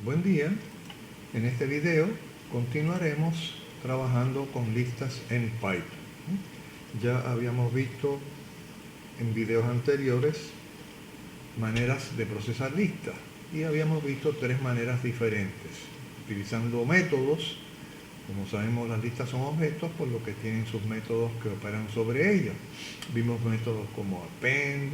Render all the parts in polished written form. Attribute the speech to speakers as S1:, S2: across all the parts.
S1: Buen día. En este video continuaremos trabajando con listas en Python. Ya habíamos visto en videos anteriores maneras de procesar listas y habíamos visto tres maneras diferentes, utilizando métodos. Como sabemos, las listas son objetos, por lo que tienen sus métodos que operan sobre ellas. Vimos métodos como append,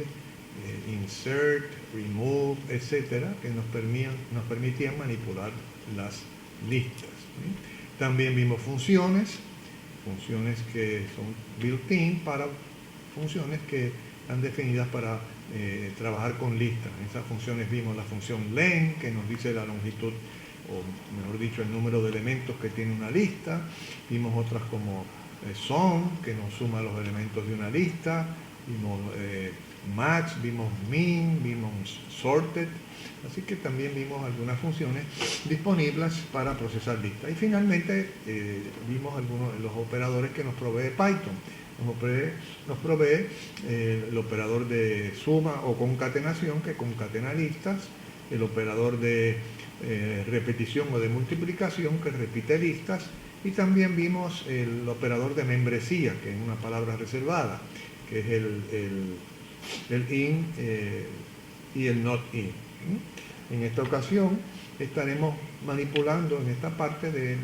S1: insert, remove, etcétera, que nos permitían manipular las listas. También vimos funciones que son built-in para funciones que están definidas para trabajar con listas. En esas funciones vimos la función len, que nos dice la longitud, o mejor dicho, el número de elementos que tiene una lista. Vimos otras como sum, que nos suma los elementos de una lista. Vimos match, vimos min, vimos sorted. Así que también vimos algunas funciones disponibles para procesar listas. Y finalmente vimos algunos de los operadores que nos provee Python. Nos provee el operador de suma o concatenación, que concatena listas, el operador de repetición o de multiplicación, que repite listas, y también vimos el operador de membresía, que es una palabra reservada, que es el in y el not in. En esta ocasión estaremos manipulando, en esta parte de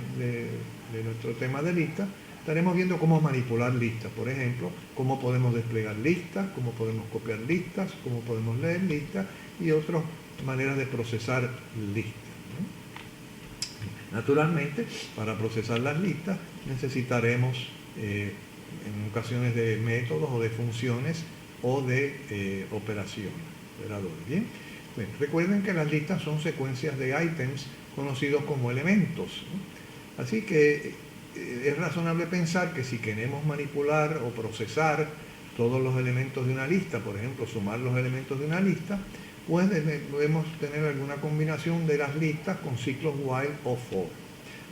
S1: nuestro tema de listas, estaremos viendo cómo manipular listas. Por ejemplo, cómo podemos desplegar listas, cómo podemos copiar listas, cómo podemos leer listas y otras maneras de procesar listas. Naturalmente, para procesar las listas necesitaremos en ocasiones de métodos o de funciones o de operadores. ¿Bien? Bueno, recuerden que las listas son secuencias de ítems conocidos como elementos, ¿no? Así que es razonable pensar que si queremos manipular o procesar todos los elementos de una lista, por ejemplo, sumar los elementos de una lista, pues debemos tener alguna combinación de las listas con ciclos while o for.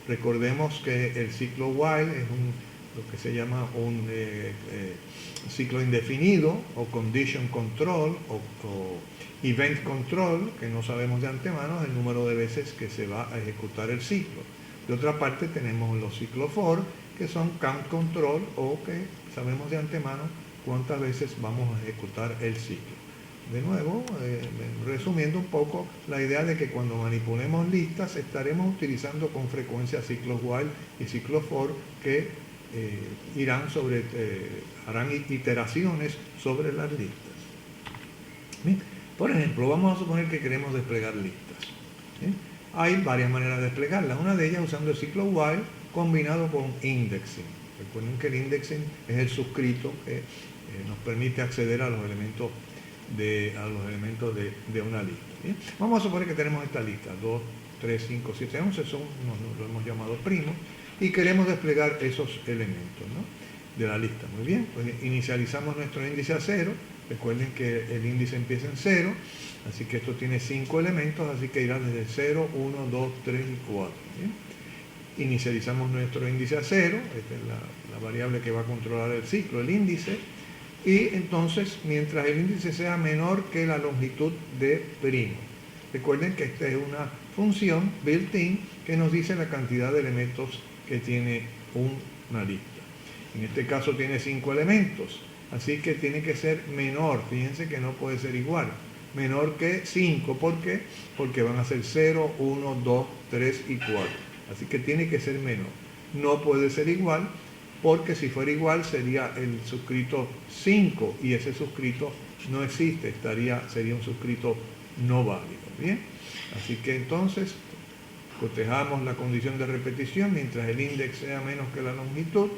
S1: Recordemos que el ciclo while es lo que se llama un ciclo indefinido, o condition control, o event control, que no sabemos de antemano el número de veces que se va a ejecutar el ciclo. De otra parte tenemos los ciclos for, que son count control, o que sabemos de antemano cuántas veces vamos a ejecutar el ciclo. De nuevo, resumiendo un poco la idea de que cuando manipulemos listas estaremos utilizando con frecuencia ciclos while y ciclos for, que harán iteraciones sobre las listas. ¿Bien? Por ejemplo, vamos a suponer que queremos desplegar listas. ¿Bien? Hay varias maneras de desplegarlas. Una de ellas usando el ciclo while combinado con indexing. Recuerden que el indexing es el suscrito que nos permite acceder a los elementos de una lista. ¿Bien? Vamos a suponer que tenemos esta lista, 2, 3, 5, 7, 11, lo hemos llamado primos, y queremos desplegar esos elementos, ¿no?, de la lista. Muy bien, pues inicializamos nuestro índice a 0. Recuerden que el índice empieza en 0, así que esto tiene 5 elementos, así que irá desde 0, 1, 2, 3 y 4. ¿Bien? Inicializamos nuestro índice a 0, esta es la variable que va a controlar el ciclo, el índice, y entonces mientras el índice sea menor que la longitud de primo. Recuerden que esta es una función built-in que nos dice la cantidad de elementos que tiene una lista. En este caso tiene 5 elementos, así que tiene que ser menor. Fíjense que no puede ser igual. Menor que 5, ¿por qué? Porque van a ser 0, 1, 2, 3 y 4. Así que tiene que ser menor. No puede ser igual, porque si fuera igual sería el suscrito 5 y ese suscrito no existe, sería un suscrito no válido. ¿Bien? Así que entonces cotejamos la condición de repetición mientras el índice sea menos que la longitud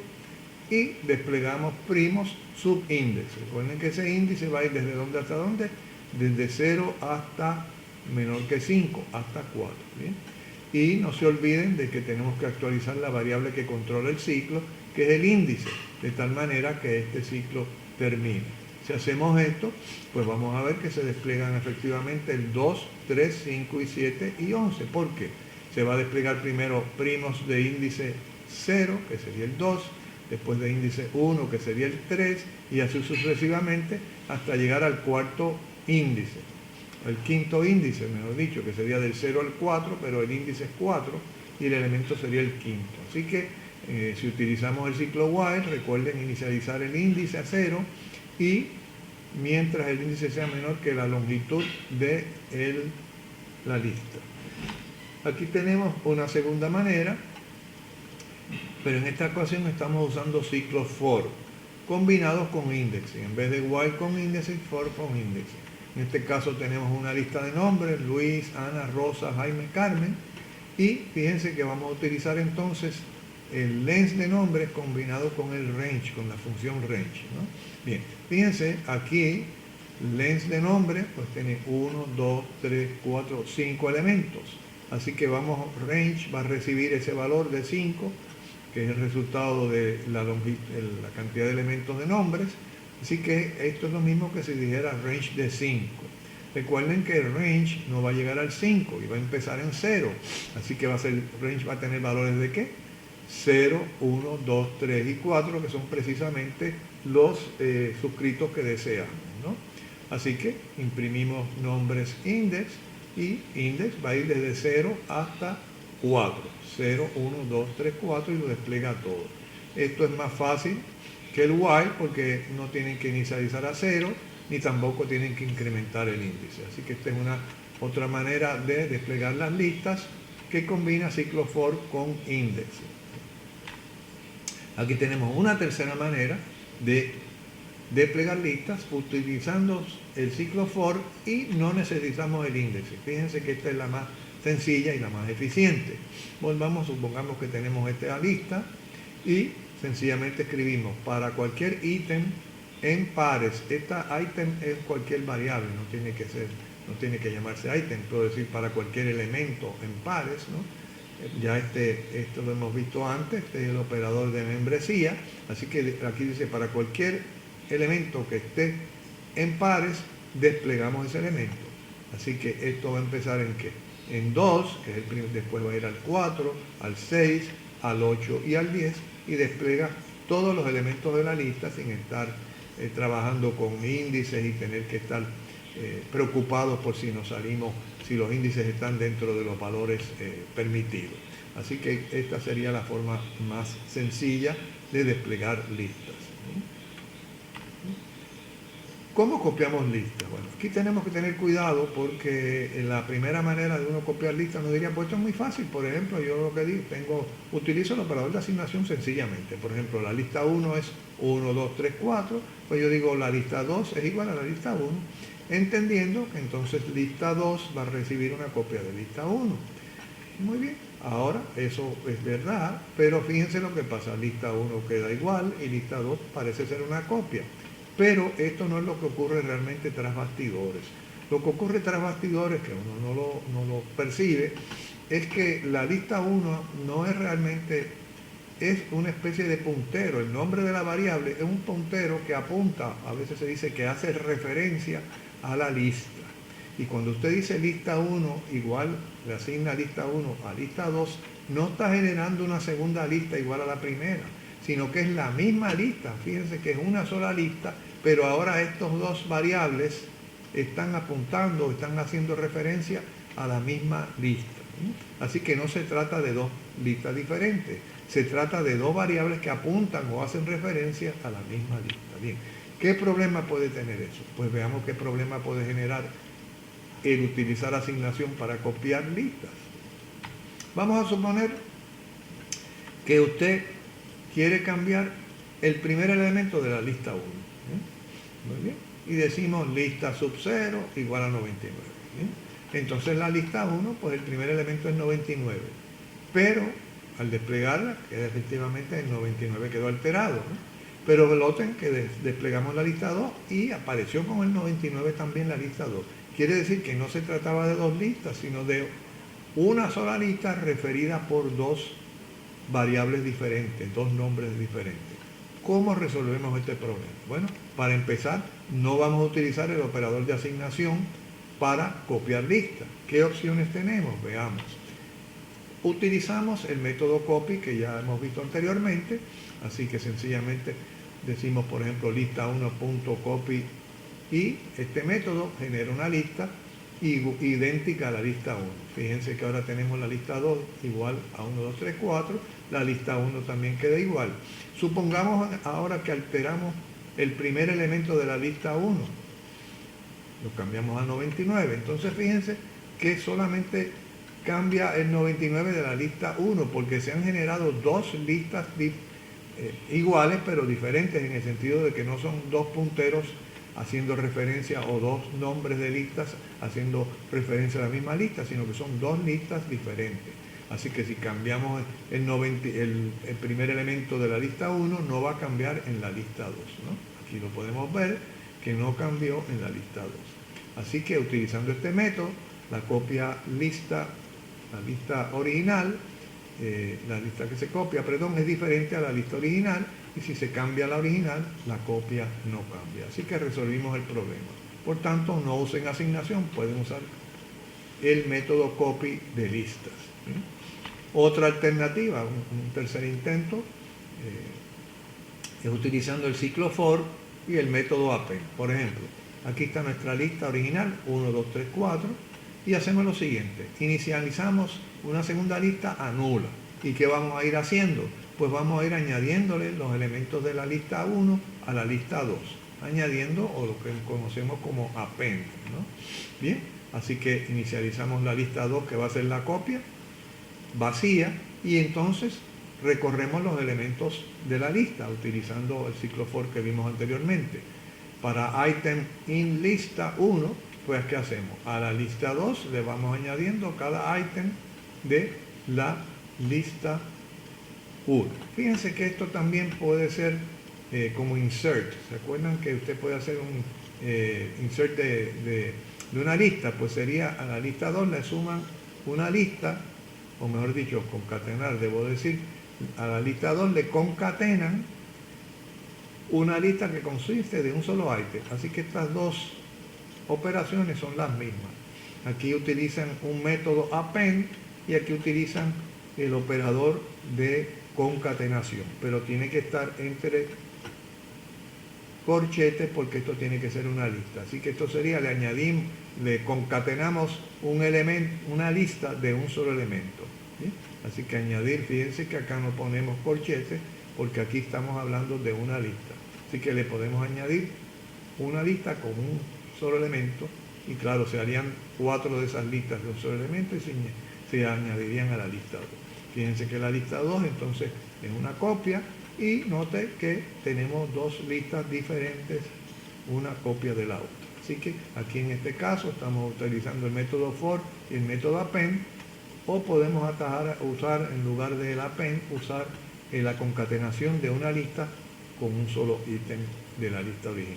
S1: y desplegamos primos subíndice. Recuerden que ese índice va a ir desde dónde hasta dónde, desde 0 hasta menor que 5, hasta 4. ¿Bien? Y no se olviden de que tenemos que actualizar la variable que controla el ciclo, que es el índice, de tal manera que este ciclo termine. Si hacemos esto, pues vamos a ver que se despliegan efectivamente el 2, 3, 5 y 7 y 11. ¿Por qué? Se va a desplegar primero primos de índice 0, que sería el 2, después de índice 1, que sería el 3, y así sucesivamente hasta llegar al cuarto índice. el quinto índice, mejor dicho, que sería del 0 al 4, pero el índice es 4 y el elemento sería el quinto. Así que si utilizamos el ciclo while, recuerden inicializar el índice a 0 y mientras el índice sea menor que la longitud de la lista. Aquí tenemos una segunda manera, pero en esta ocasión estamos usando ciclos for combinados con indexing. En vez de while con indexing, for con indexing. En este caso tenemos una lista de nombres: Luis, Ana, Rosa, Jaime, Carmen. Y fíjense que vamos a utilizar entonces el length de nombres combinado con el range, con la función range, ¿no? Bien, fíjense aquí, length de nombre, pues tiene 1, 2, 3, 4, 5 elementos. Así que range va a recibir ese valor de 5, que es el resultado de la cantidad de elementos de nombres. Así que esto es lo mismo que si dijera range de 5. Recuerden que el range no va a llegar al 5 y va a empezar en 0. Así que range va a tener valores de ¿qué? 0, 1, 2, 3 y 4, que son precisamente los suscritos que deseamos, ¿no? Así que imprimimos nombres index y index va a ir desde 0 hasta 4. 0, 1, 2, 3, 4 y lo despliega todo. Esto es más fácil que el while porque no tienen que inicializar a 0 ni tampoco tienen que incrementar el índice. Así que esta es otra manera de desplegar las listas que combina ciclo for con index. Aquí tenemos una tercera manera de desplegar listas utilizando el ciclo for y no necesitamos el índice. Fíjense que esta es la más sencilla y la más eficiente. Supongamos que tenemos esta lista y sencillamente escribimos para cualquier ítem en pares. Esta ítem es cualquier variable, no tiene que llamarse ítem, puedo decir para cualquier elemento en pares, ¿no? Ya esto lo hemos visto antes, este es el operador de membresía, así que aquí dice para cualquier elemento que esté en pares, desplegamos ese elemento. Así que esto va a empezar en ¿qué? En 2, que es el primero, después va a ir al 4, al 6, al 8 y al 10, y despliega todos los elementos de la lista sin estar trabajando con índices y tener que estar preocupados por si nos salimos, si los índices están dentro de los valores permitidos. Así que esta sería la forma más sencilla de desplegar listas. ¿Cómo copiamos listas? Bueno, aquí tenemos que tener cuidado porque en la primera manera de uno copiar listas nos diría, pues esto es muy fácil. Por ejemplo, yo lo que digo, utilizo el operador de asignación sencillamente. Por ejemplo, la lista 1 es 1, 2, 3, 4. Pues yo digo la lista 2 es igual a la lista 1, entendiendo que entonces lista 2 va a recibir una copia de lista 1. Muy bien, ahora eso es verdad, pero fíjense lo que pasa. Lista 1 queda igual y lista 2 parece ser una copia. Pero esto no es lo que ocurre realmente tras bastidores. Lo que ocurre tras bastidores, que uno no lo percibe, es que la lista 1 no es realmente, es una especie de puntero. El nombre de la variable es un puntero que apunta, a veces se dice que hace referencia a la lista. Y cuando usted dice lista 1 igual, le asigna lista 1 a lista 2, no está generando una segunda lista igual a la primera, sino que es la misma lista. Fíjense que es una sola lista, pero ahora estos dos variables están apuntando, están haciendo referencia a la misma lista. Así que no se trata de dos listas diferentes, se trata de dos variables que apuntan o hacen referencia a la misma lista. Bien, ¿qué problema puede tener eso? Pues veamos qué problema puede generar el utilizar asignación para copiar listas. Vamos a suponer que usted quiere cambiar el primer elemento de la lista 1. Muy bien. Y decimos lista sub 0 igual a 99. Entonces la lista 1, pues el primer elemento es 99. Pero al desplegarla, que efectivamente el 99 quedó alterado, ¿no? Pero noten que desplegamos la lista 2 y apareció con el 99 también la lista 2. Quiere decir que no se trataba de dos listas, sino de una sola lista referida por dos variables diferentes, dos nombres diferentes. ¿Cómo resolvemos este problema? Bueno, para empezar, no vamos a utilizar el operador de asignación para copiar listas. ¿Qué opciones tenemos? Veamos. Utilizamos el método copy que ya hemos visto anteriormente, así que sencillamente decimos, por ejemplo, lista1.copy y este método genera una lista idéntica a la lista 1. Fíjense que ahora tenemos la lista 2 igual a 1, 2, 3, 4. La lista 1 también queda igual. Supongamos ahora que alteramos el primer elemento de la lista 1. Lo cambiamos a 99. Entonces fíjense que solamente cambia el 99 de la lista 1 porque se han generado dos listas iguales pero diferentes en el sentido de que no son dos punteros haciendo referencia o dos nombres de listas haciendo referencia a la misma lista, sino que son dos listas diferentes. Así que si cambiamos el primer elemento de la lista 1, no va a cambiar en la lista 2, ¿no? Aquí lo podemos ver que no cambió en la lista 2. Así que utilizando este método, la copia lista, la lista original, la lista que se copia, perdón, es diferente a la lista original, y si se cambia la original, la copia no cambia. Así que resolvimos el problema. Por tanto, no usen asignación, pueden usar el método copy de listas. Otra alternativa, un tercer intento, es utilizando el ciclo for y el método append. Por ejemplo, aquí está nuestra lista original, 1, 2, 3, 4, y hacemos lo siguiente, inicializamos una segunda lista a nula. ¿Y qué vamos a ir haciendo? Pues vamos a ir añadiéndole los elementos de la lista 1 a la lista 2, añadiendo o lo que conocemos como append, ¿no? Bien, así que inicializamos la lista 2 que va a ser la copia vacía y entonces recorremos los elementos de la lista utilizando el ciclo for que vimos anteriormente. Para item in lista 1, pues ¿qué hacemos? A la lista 2 le vamos añadiendo cada item de la lista 1. Fíjense que esto también puede ser como insert. ¿Se acuerdan que usted puede hacer un insert de una lista? Pues sería a la lista 2 le suman una lista, o mejor dicho, concatenar, debo decir, a la lista 2 le concatenan una lista que consiste de un solo ítem. Así que estas dos operaciones son las mismas. Aquí utilizan un método append y aquí utilizan el operador de concatenación, pero tiene que estar entre corchetes porque esto tiene que ser una lista. Así que esto sería, le concatenamos un elemento, una lista de un solo elemento. ¿Sí? Así que añadir, fíjense que acá no ponemos corchetes porque aquí estamos hablando de una lista. Así que le podemos añadir una lista con un solo elemento y claro, se harían 4 de esas listas de un solo elemento y se añadirían a la lista 2. Fíjense que la lista 2 entonces es una copia y note que tenemos dos listas diferentes, una copia de la otra. Así que aquí en este caso estamos utilizando el método for y el método append, o podemos usar en lugar del append, usar la concatenación de una lista con un solo ítem de la lista original.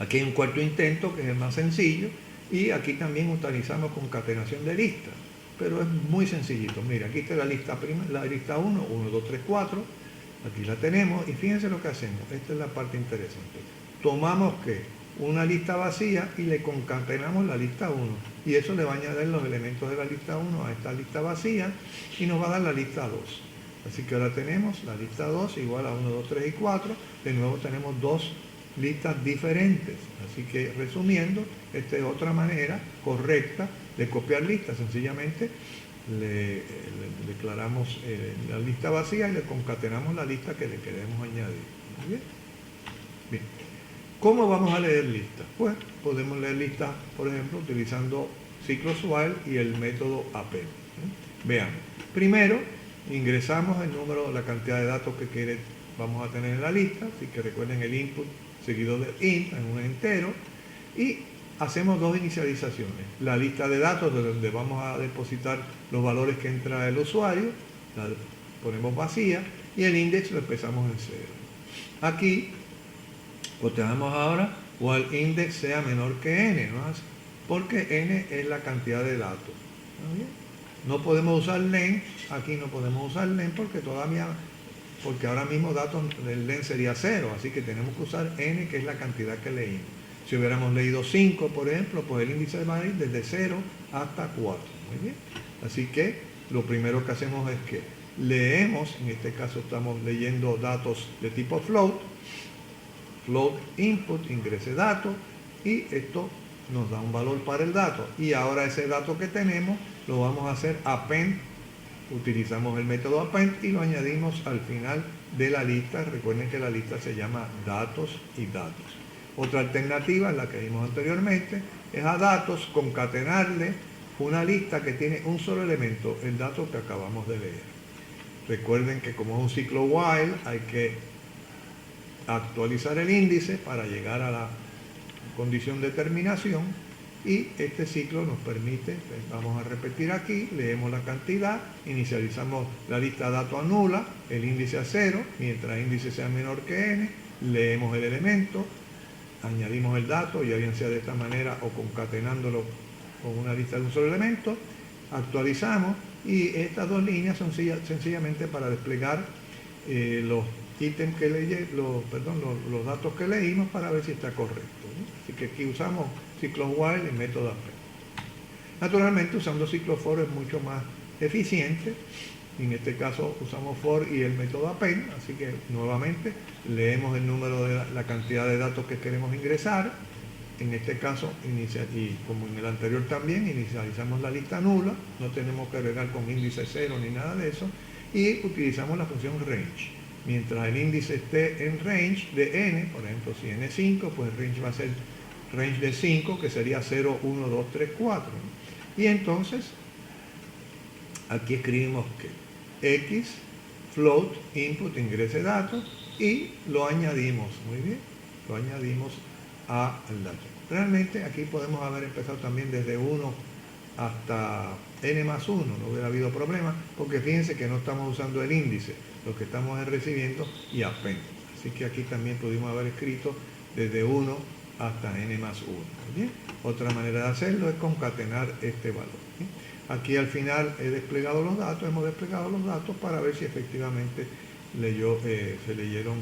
S1: Aquí hay un cuarto intento que es el más sencillo y aquí también utilizamos concatenación de listas, pero es muy sencillito. Mira, aquí está la lista 1, 1, 2, 3, 4, aquí la tenemos y fíjense lo que hacemos. Esta es la parte interesante. Tomamos una lista vacía y le concatenamos la lista 1 y eso le va a añadir los elementos de la lista 1 a esta lista vacía y nos va a dar la lista 2. Así que ahora tenemos la lista 2 igual a 1, 2, 3 y 4. De nuevo tenemos dos listas diferentes. Así que resumiendo, esta es otra manera correcta de copiar listas. Sencillamente le declaramos la lista vacía y le concatenamos la lista que le queremos añadir. ¿Muy bien? Bien. ¿Cómo vamos a leer listas? Pues podemos leer listas, por ejemplo, utilizando ciclos while y el método append. Veamos. Primero, ingresamos el número, la cantidad de datos que vamos a tener en la lista. Así que recuerden el input seguido del int en un entero. Y hacemos dos inicializaciones. La lista de datos de donde vamos a depositar los valores que entra el usuario, la ponemos vacía y el index lo empezamos en 0. Aquí coteamos ahora while index sea menor que n, ¿no? Porque n es la cantidad de datos. No podemos usar len, aquí no podemos usar len porque ahora mismo datos del len sería 0, así que tenemos que usar n, que es la cantidad que leímos. Si hubiéramos leído 5, por ejemplo, pues el índice va a ir desde 0 hasta 4. Muy bien. Así que lo primero que hacemos es que leemos, en este caso estamos leyendo datos de tipo float input, ingrese datos, y esto nos da un valor para el dato. Y ahora ese dato que tenemos lo vamos a hacer append. Utilizamos el método append y lo añadimos al final de la lista. Recuerden que la lista se llama datos y datos. Otra alternativa, la que vimos anteriormente, es a datos concatenarle una lista que tiene un solo elemento, el dato que acabamos de leer. Recuerden que como es un ciclo while, hay que actualizar el índice para llegar a la condición de terminación, y este ciclo nos permite, vamos a repetir aquí, leemos la cantidad, inicializamos la lista dato anula, el índice a 0, mientras el índice sea menor que n, leemos el elemento, añadimos el dato, ya bien sea de esta manera o concatenándolo con una lista de un solo elemento, actualizamos, y estas dos líneas son sencillamente para desplegar los ítems que los datos que leímos para ver si está correcto, ¿no? Así que aquí usamos ciclos while y método append. Naturalmente, usando ciclos for es mucho más eficiente. En este caso usamos for y el método append, así que nuevamente leemos el número de la cantidad de datos que queremos ingresar. En este caso, y como en el anterior también, inicializamos la lista nula, no tenemos que agregar con índice 0 ni nada de eso, y utilizamos la función range. Mientras el índice esté en range de n, por ejemplo, si n es 5, pues el range va a ser range de 5, que sería 0, 1, 2, 3, 4. ¿no? Y entonces, aquí escribimos que x, float, input, ingrese datos, y lo añadimos, muy bien, lo añadimos al dato. Realmente aquí podemos haber empezado también desde 1 hasta n más 1, no hubiera habido problema, porque fíjense que no estamos usando el índice, lo que estamos es recibiendo y append. Así que aquí también pudimos haber escrito desde 1 hasta n más 1. ¿Bien? Otra manera de hacerlo es concatenar este valor. ¿Bien? Aquí al final he desplegado los datos, hemos desplegado los datos para ver si efectivamente se leyeron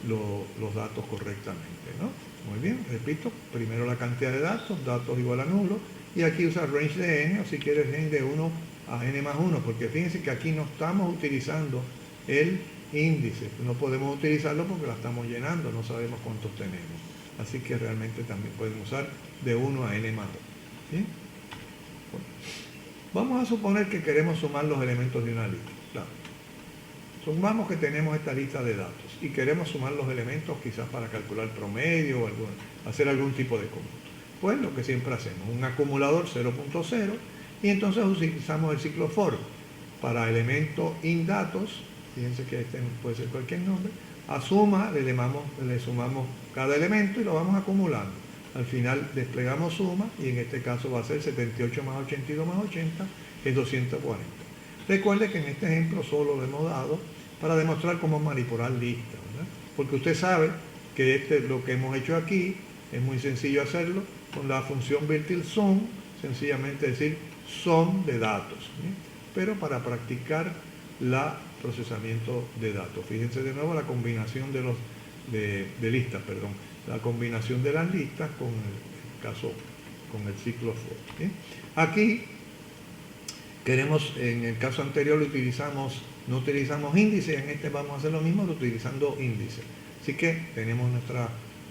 S1: los datos correctamente, ¿no? Muy bien, repito, primero la cantidad de datos, datos igual a nulo, y aquí usa range de n, o si quieres range de 1 a n más 1, porque fíjense que aquí no estamos utilizando el índice, no podemos utilizarlo porque la estamos llenando, no sabemos cuántos tenemos. Así que realmente también pueden usar de 1 a n más 1. ¿Bien? Bueno, vamos a suponer que queremos sumar los elementos de una lista. Claro. Supongamos que tenemos esta lista de datos y queremos sumar los elementos quizás para calcular promedio o hacer algún tipo de cómputo. Pues lo que siempre hacemos, un acumulador 0.0, y entonces utilizamos el ciclo for para elemento inDatos, fíjense que este puede ser cualquier nombre, a suma le sumamos cada elemento y lo vamos acumulando. Al final desplegamos suma, y en este caso va a ser 78 más 82 más 80, es 240. Recuerde que en este ejemplo solo lo hemos dado para demostrar cómo manipular listas, ¿verdad? Porque usted sabe que lo que hemos hecho aquí es muy sencillo hacerlo con la función virtualSum, sencillamente decir sum de datos, ¿sí? Pero para practicar el procesamiento de datos. Fíjense de nuevo la combinación de listas, la combinación de las listas con el ciclo for, ¿sí? Aquí en el caso anterior no utilizamos índice, en este vamos a hacer lo mismo utilizando índice. Así que tenemos nuestra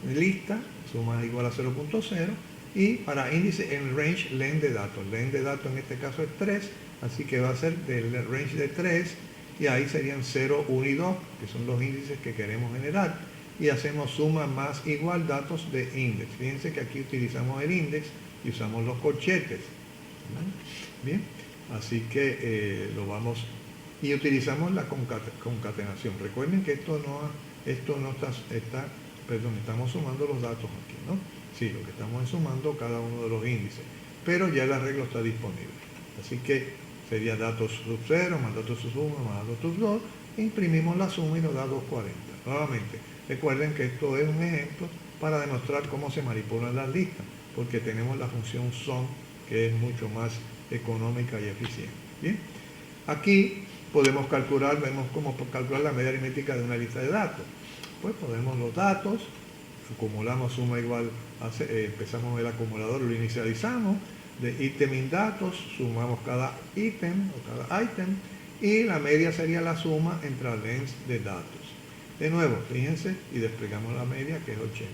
S1: lista, suma igual a 0.0, y para índice en range len de datos. Len de datos en este caso es 3, así que va a ser del range de 3, y ahí serían 0, 1 y 2, que son los índices que queremos generar. Y hacemos suma más igual datos de index. Fíjense que aquí utilizamos el index y usamos los corchetes. Bien, así que y utilizamos la concatenación. Recuerden que estamos sumando los datos aquí, ¿no? Sí, lo que estamos es sumando cada uno de los índices, pero ya el arreglo está disponible. Así que sería datos sub 0 más datos sub 1 más datos sub 2, imprimimos la suma y nos da 240. Nuevamente, recuerden que esto es un ejemplo para demostrar cómo se manipulan las listas, porque tenemos la función sum, que es mucho más económica y eficiente. Bien, aquí podemos vemos cómo calcular la media aritmética de una lista de datos. Pues ponemos los datos, acumulamos suma igual, empezamos el acumulador, lo inicializamos, de ítem in datos, sumamos cada ítem o cada ítem, y la media sería la suma entre las lengths de datos. De nuevo, fíjense, y desplegamos la media, que es 80.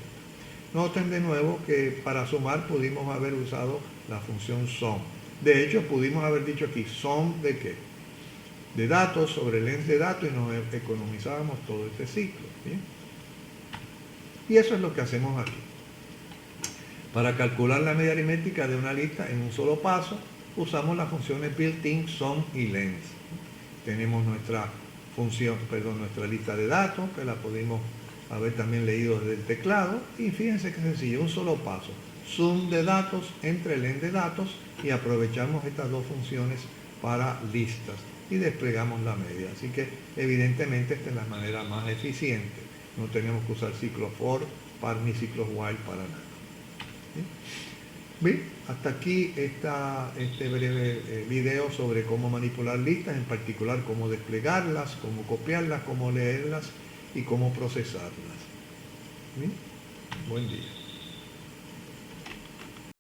S1: Noten de nuevo que para sumar pudimos haber usado la función sum. De hecho, pudimos haber dicho aquí sum de qué? De datos sobre length de datos y nos economizábamos todo este ciclo. ¿Bien? Y eso es lo que hacemos aquí. Para calcular la media aritmética de una lista en un solo paso, usamos las funciones built-in sum y length. Tenemos nuestra nuestra lista de datos, que la pudimos haber también leído desde el teclado, y fíjense que sencillo, un solo paso. Sum de datos entre length de datos y aprovechamos estas dos funciones para listas y desplegamos la media. Así que evidentemente esta es la manera más eficiente. No tenemos que usar ciclos for ni ciclos while para nada. Bien, hasta aquí este breve video sobre cómo manipular listas, en particular cómo desplegarlas, cómo copiarlas, cómo leerlas y cómo procesarlas. Bien, buen día.